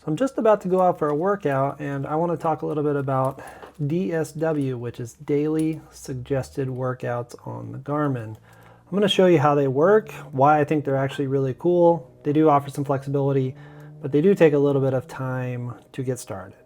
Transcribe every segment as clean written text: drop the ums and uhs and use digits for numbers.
So I'm just about to go out for a workout, and I want to talk a little bit about DSW, which is Daily Suggested Workouts on the Garmin. I'm going to show you how they work, why I think they're actually really cool. They do offer some flexibility, but they do take a little bit of time to get started.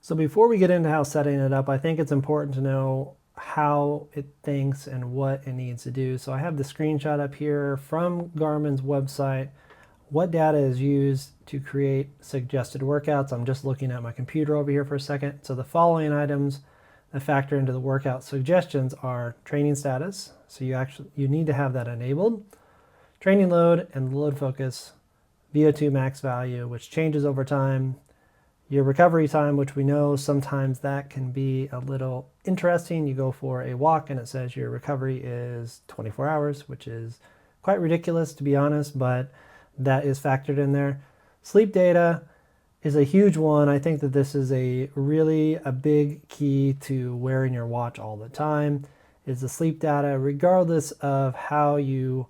So before we get into how setting it up, I think it's important to know how it thinks and what it needs to do. So I have the screenshot up here from Garmin's website. What data is used to create suggested workouts? I'm just looking at my computer over here for a second. So the following items that factor into the workout suggestions are training status. So you need to have that enabled. Training load and load focus, VO2 max value, which changes over time. Your recovery time, which we know sometimes that can be a little interesting. You go for a walk and it says your recovery is 24 hours, which is quite ridiculous to be honest, but that is factored in there. Sleep data is a huge one. I think that this is a big key to wearing your watch all the time, is the sleep data, regardless of how you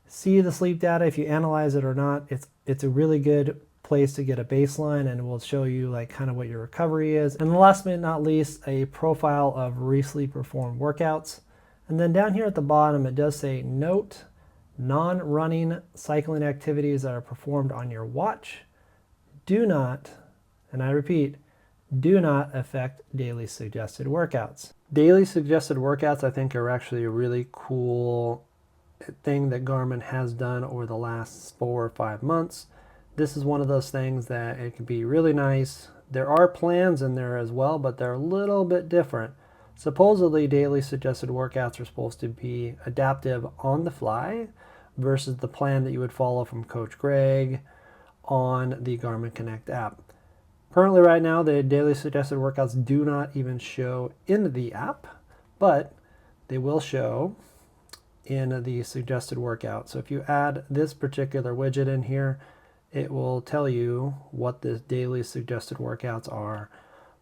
see the sleep data, if you analyze it or not. It's a really good place to get a baseline, and it will show you like kind of what your recovery is. And last but not least, a profile of recently performed workouts. And then down here at the bottom, it does say note non-running cycling activities that are performed on your watch do not, and I repeat, do not affect daily suggested workouts. Daily suggested workouts, I think, are actually a really cool thing that Garmin has done over the last 4 or 5 months. This is one of those things that it can be really nice. There are plans in there as well, but they're a little bit different. Supposedly, daily suggested workouts are supposed to be adaptive on the fly versus the plan that you would follow from Coach Greg on the Garmin Connect app. Currently right now, the daily suggested workouts do not even show in the app, but they will show in the suggested workout. So if you add this particular widget in here, it will tell you what the daily suggested workouts are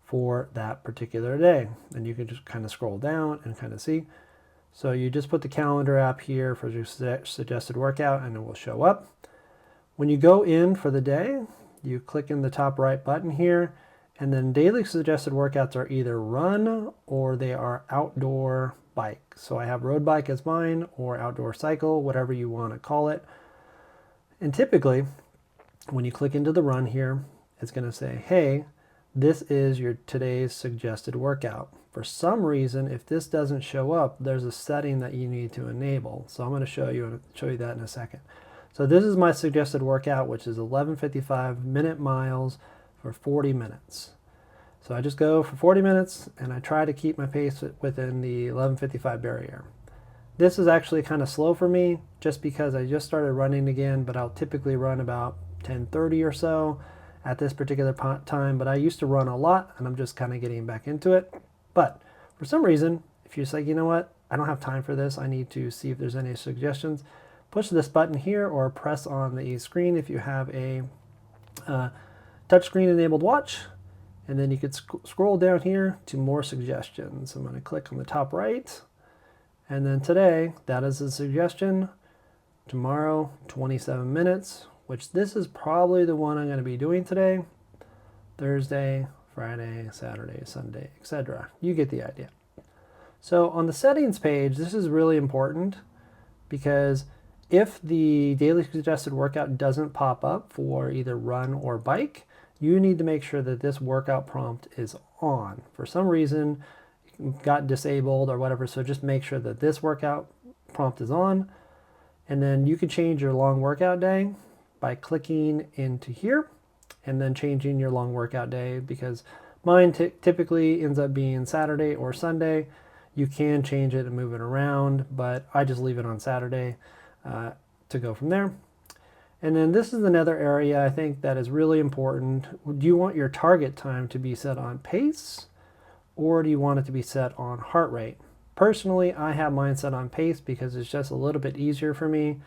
for that particular day. And you can just kind of scroll down and kind of see. So you just put the calendar app here for your suggested workout and it will show up. When you go in for the day, you click in the top right button here, and then daily suggested workouts are either run or they are outdoor bike. So I have road bike as mine, or outdoor cycle, whatever you want to call it. And typically, when you click into the run here, it's going to say, hey, this is your today's suggested workout. For some reason, if this doesn't show up, there's a setting that you need to enable. So I'm going to show you that in a second. So this is my suggested workout, which is 11:55 minute miles for 40 minutes. So I just go for 40 minutes and I try to keep my pace within the 11:55 barrier. This is actually kind of slow for me just because I just started running again, but I'll typically run about 10:30 or so at this particular time. But I used to run a lot and I'm just kind of getting back into it. But for some reason, if you're just like, you know what, I don't have time for this, I need to see if there's any suggestions, push this button here or press on the screen if you have a touchscreen enabled watch, and then you could scroll down here to more suggestions. I'm going to click on the top right, and then today, that is a suggestion. Tomorrow, 27 minutes, which this is probably the one I'm going to be doing today. Thursday, Friday, Saturday, Sunday, etc. You get the idea. So on the settings page, this is really important because if the daily suggested workout doesn't pop up for either run or bike, you need to make sure that this workout prompt is on. For some reason, it got disabled or whatever, so just make sure that this workout prompt is on. And then you can change your long workout day by clicking into here and then changing your long workout day, because mine typically ends up being Saturday or Sunday. You can change it and move it around, but I just leave it on Saturday to go from there. And then this is another area I think that is really important. Do you want your target time to be set on pace, or do you want it to be set on heart rate? Personally, I have mine set on pace because it's just a little bit easier for me.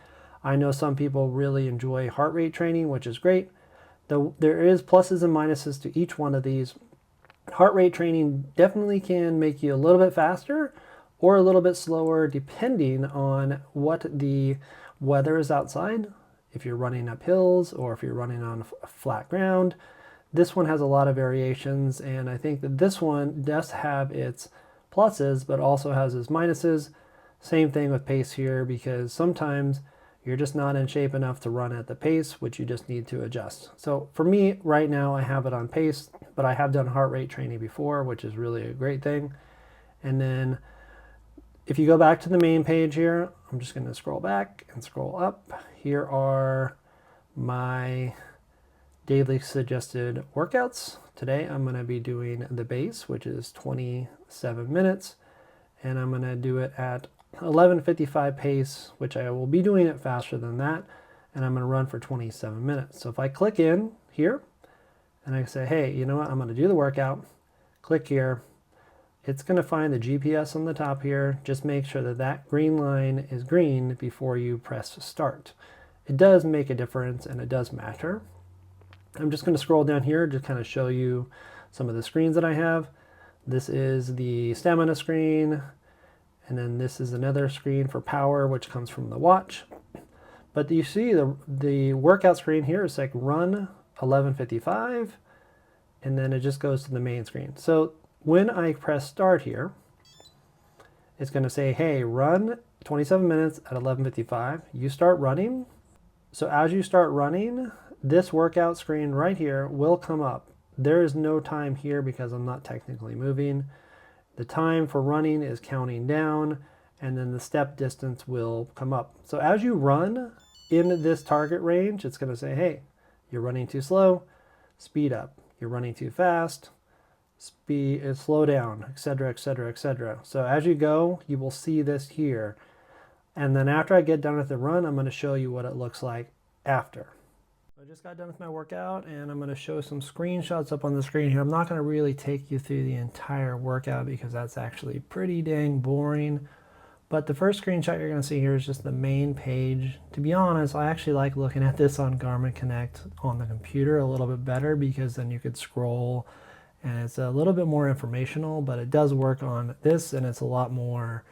I know some people really enjoy heart rate training, which is great. Though there is pluses and minuses to each one of these. Heart rate training definitely can make you a little bit faster or a little bit slower depending on what the weather is outside if you're running up hills or if you're running on flat ground. This one has a lot of variations, and I think that this one does have its pluses but also has its minuses. Same thing with pace here, because sometimes you're just not in shape enough to run at the pace, which you just need to adjust. So for me right now, I have it on pace, but I have done heart rate training before, which is really a great thing. And then if you go back to the main page here, I'm just going to scroll back and scroll up. Here are my daily suggested workouts. Today I'm going to be doing the base, which is 27 minutes, and I'm going to do it at 11:55 pace, which I will be doing it faster than that, and I'm going to run for 27 minutes. So if I click in here and I say, hey, you know what, I'm going to do the workout, click here, it's going to find the GPS on the top here. Just make sure that that green line is green before you press start. It does make a difference and it does matter. I'm just going to scroll down here to kind of show you some of the screens that I have. This is the stamina screen, and then this is another screen for power, which comes from the watch. But you see the workout screen here is like run 11:55, and then it just goes to the main screen. So when I press start here, it's going to say, hey, run 27 minutes at 11:55. You start running. So as you start running, this workout screen right here will come up. There is no time here because I'm not technically moving. The time for running is counting down, and then the step distance will come up. So as you run in this target range, it's going to say, hey, you're running too slow, speed up. You're running too fast, slow down, etc., etc., etc. So as you go, you will see this here. And then after I get done with the run, I'm going to show you what it looks like after. I just got done with my workout, and I'm going to show some screenshots up on the screen here. I'm not going to really take you through the entire workout because that's actually pretty dang boring. But the first screenshot you're going to see here is just the main page. To be honest, I actually like looking at this on Garmin Connect on the computer a little bit better, because then you could scroll and it's a little bit more informational, but it does work on this and it's a lot more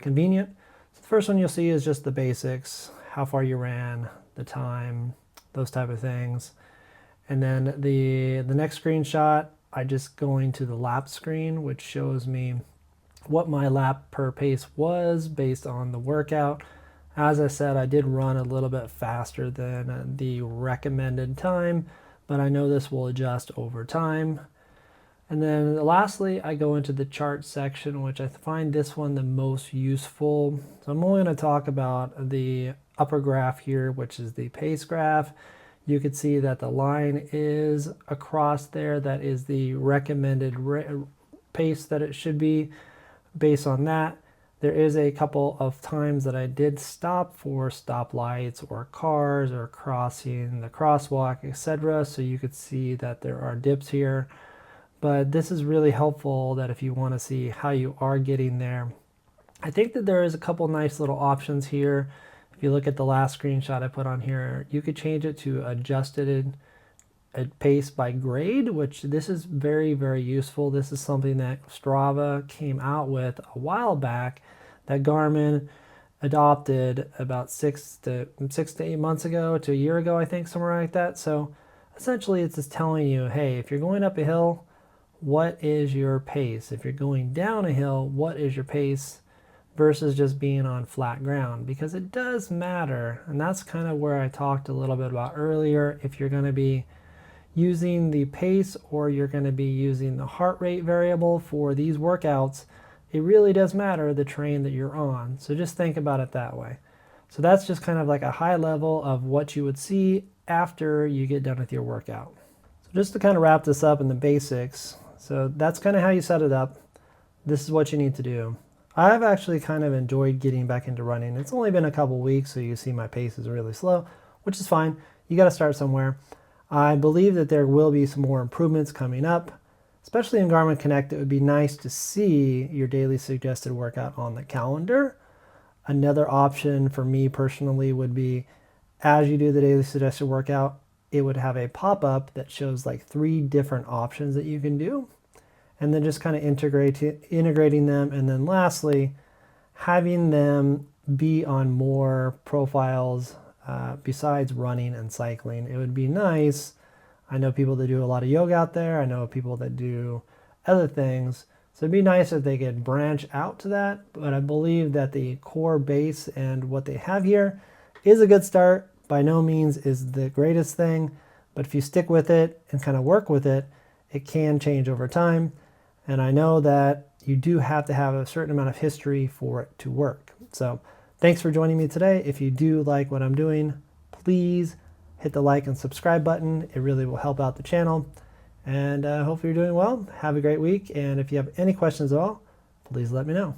convenient. So the first one you'll see is just the basics, how far you ran, the time, those type of things. And then the next screenshot, I just go into the lap screen, which shows me what my lap per pace was based on the workout. As I said, I did run a little bit faster than the recommended time, but I know this will adjust over time. And then lastly, I go into the chart section, which I find this one the most useful. So I'm only going to talk about the upper graph here, which is the pace graph. You can see that the line is across there. That is the recommended pace that it should be. Based on that, there is a couple of times that I did stop for stoplights or cars or crossing the crosswalk, etc. So you could see that there are dips here. But this is really helpful that if you want to see how you are getting there. I think that there is a couple nice little options here. If you look at the last screenshot I put on here, you could change it to adjusted pace by grade, which this is very, very useful. This is something that Strava came out with a while back that Garmin adopted about 6 to 8 months ago to a year ago, I think, somewhere like that. So essentially it's just telling you, hey, if you're going up a hill, what is your pace? If you're going down a hill, what is your pace? Versus just being on flat ground, because it does matter. And that's kind of where I talked a little bit about earlier. If you're going to be using the pace or you're going to be using the heart rate variable for these workouts, it really does matter the terrain that you're on. So just think about it that way. So that's just kind of like a high level of what you would see after you get done with your workout. So just to kind of wrap this up in the basics, so that's kind of how you set it up. This is what you need to do. I've actually kind of enjoyed getting back into running. It's only been a couple weeks, so you see my pace is really slow, which is fine. You got to start somewhere. I believe that there will be some more improvements coming up, especially in Garmin Connect. It would be nice to see your daily suggested workout on the calendar. Another option for me personally would be, as you do the daily suggested workout, it would have a pop-up that shows like 3 different options that you can do. And then just kind of integrating them. And then lastly, having them be on more profiles besides running and cycling. It would be nice. I know people that do a lot of yoga out there. I know people that do other things. So it'd be nice if they could branch out to that. But I believe that the core base and what they have here is a good start. By no means is the greatest thing, but if you stick with it and kind of work with it, it can change over time. And I know that you do have to have a certain amount of history for it to work. So thanks for joining me today. If you do like what I'm doing, please hit the like and subscribe button. It really will help out the channel. And hopefully you're doing well. Have a great week. And if you have any questions at all, please let me know.